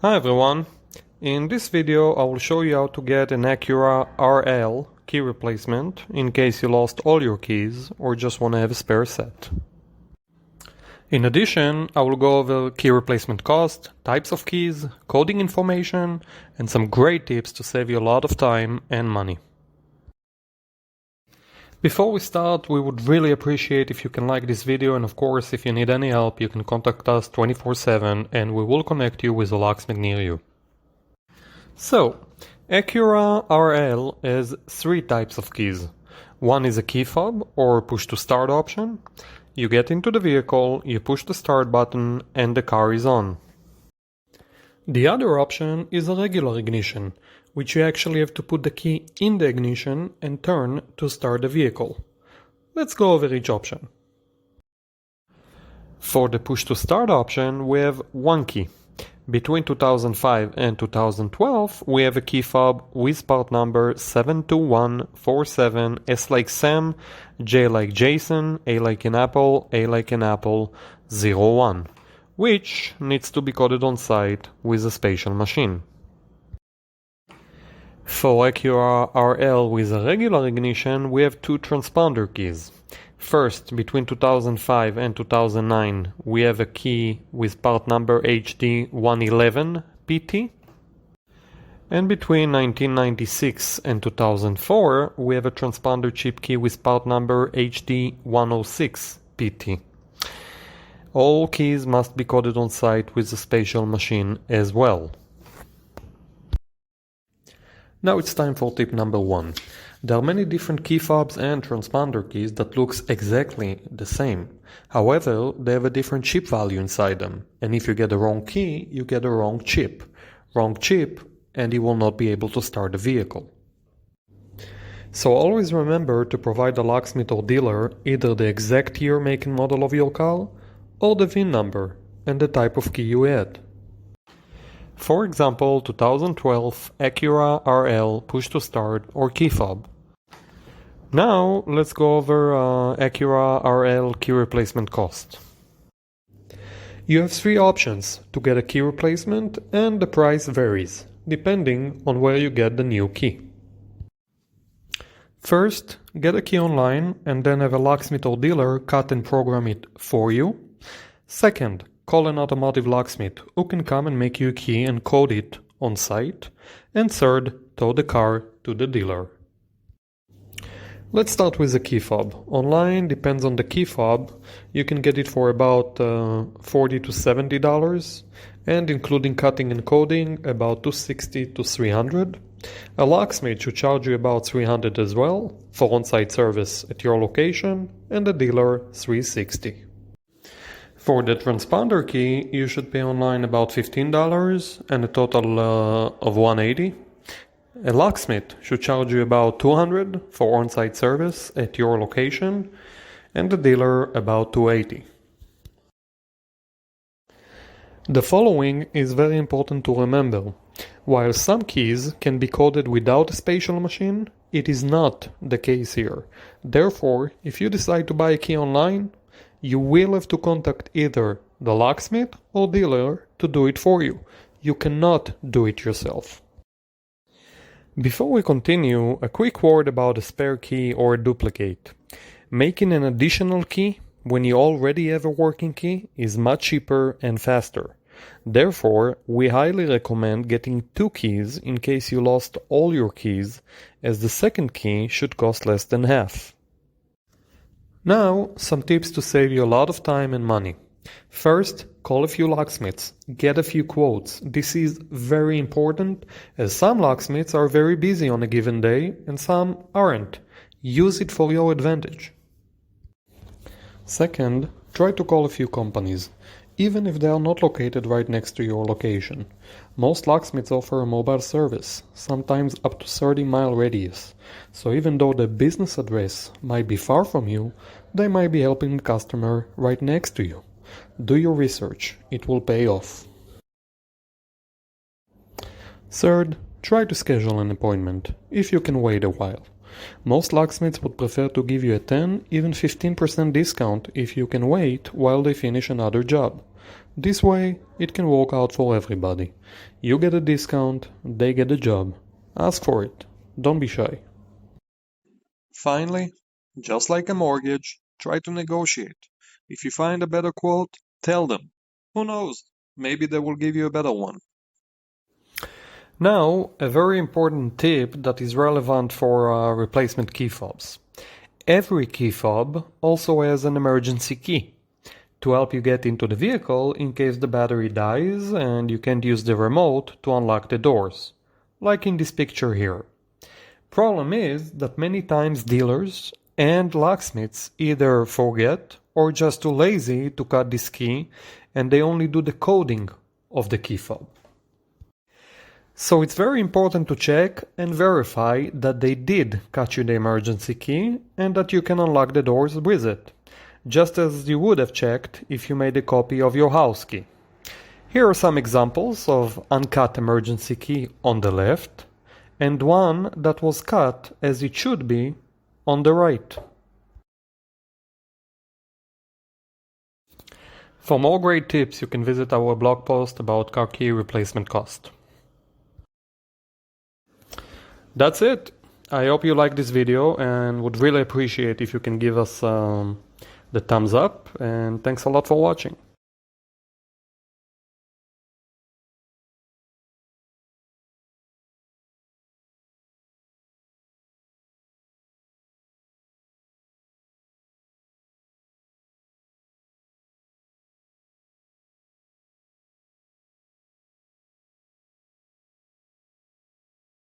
Hi everyone, in this video I will show you how to get an Acura RL key replacement in case you lost all your keys or just want to have a spare set. In addition, I will go over key replacement cost, types of keys, coding information, and some great tips to save you a lot of time and money. Before we start, we would really appreciate if you can like this video, and of course if you need any help you can contact us 24/7 and we will connect you with a locksmith near you. So, Acura RL has three types of keys. One is a key fob or push to start option. You get into the vehicle, you push the start button and the car is on. The other option is a regular ignition, which you actually have to put the key in the ignition and turn to start the vehicle. Let's go over each option. For the push to start option, we have one key. Between 2005 and 2012, we have a key fob with part number 72147, S like Sam, J like Jason, A like in Apple, A like in Apple, 01, which needs to be coded on site with a special machine. For Acura RL with a regular ignition, we have two transponder keys. First, between 2005 and 2009, we have a key with part number HD111PT. And between 1996 and 2004, we have a transponder chip key with part number HD106PT. All keys must be coded on site with a special machine as well. Now it's time for tip number one. There are many different key fobs and transponder keys that looks exactly the same. However, they have a different chip value inside them. And if you get the wrong key, you get the wrong chip. Wrong chip, and you will not be able to start the vehicle. So always remember to provide the locksmith or dealer either the exact year, make and model of your car, or the VIN number and the type of key you had. For example, 2012 Acura RL push to start or key fob. Now let's go over Acura RL key replacement cost. You have three options to get a key replacement, and the price varies depending on where you get the new key. First, get a key online and then have a locksmith or dealer cut and program it for you. Second, call an automotive locksmith who can come and make you a key and code it on site. And third, tow the car to the dealer. Let's start with the key fob. Online, depends on the key fob, you can get it for about $40 to $70, and including cutting and coding, about $260 to $300. A locksmith should charge you about $300 as well for on-site service at your location, and the dealer $360. For the transponder key, you should pay online about $15 and a total of $180. A locksmith should charge you about $200 for on-site service at your location, and the dealer about $280. The following is very important to remember. While some keys can be coded without a special machine, it is not the case here. Therefore, if you decide to buy a key online, you will have to contact either the locksmith or dealer to do it for you. You cannot do it yourself. Before we continue, a quick word about a spare key or a duplicate. Making an additional key when you already have a working key is much cheaper and faster. Therefore, we highly recommend getting two keys in case you lost all your keys, as the second key should cost less than half. Now, some tips to save you a lot of time and money. First, call a few locksmiths. Get a few quotes. This is very important, as some locksmiths are very busy on a given day and some aren't. Use it for your advantage. Second, try to call a few companies, even if they are not located right next to your location. Most locksmiths offer a mobile service, sometimes up to 30-mile radius. So even though the business address might be far from you, they might be helping the customer right next to you. Do your research, it will pay off. Third, try to schedule an appointment, if you can wait a while. Most locksmiths would prefer to give you a 10, even 15% discount if you can wait while they finish another job. This way, it can work out for everybody. You get a discount, they get a job. Ask for it. Don't be shy. Finally, just like a mortgage, try to negotiate. If you find a better quote, tell them. Who knows? Maybe they will give you a better one. Now, a very important tip that is relevant for replacement key fobs. Every key fob also has an emergency key to help you get into the vehicle in case the battery dies and you can't use the remote to unlock the doors, like in this picture here. Problem is that many times dealers and locksmiths either forget or just too lazy to cut this key and they only do the coding of the key fob. So it's very important to check and verify that they did cut you the emergency key and that you can unlock the doors with it, just as you would have checked if you made a copy of your house key. Here are some examples of uncut emergency key on the left and one that was cut as it should be on the right. For more great tips, you can visit our blog post about car key replacement cost. That's it. I hope you liked this video and would really appreciate if you can give us the thumbs up, and thanks a lot for watching.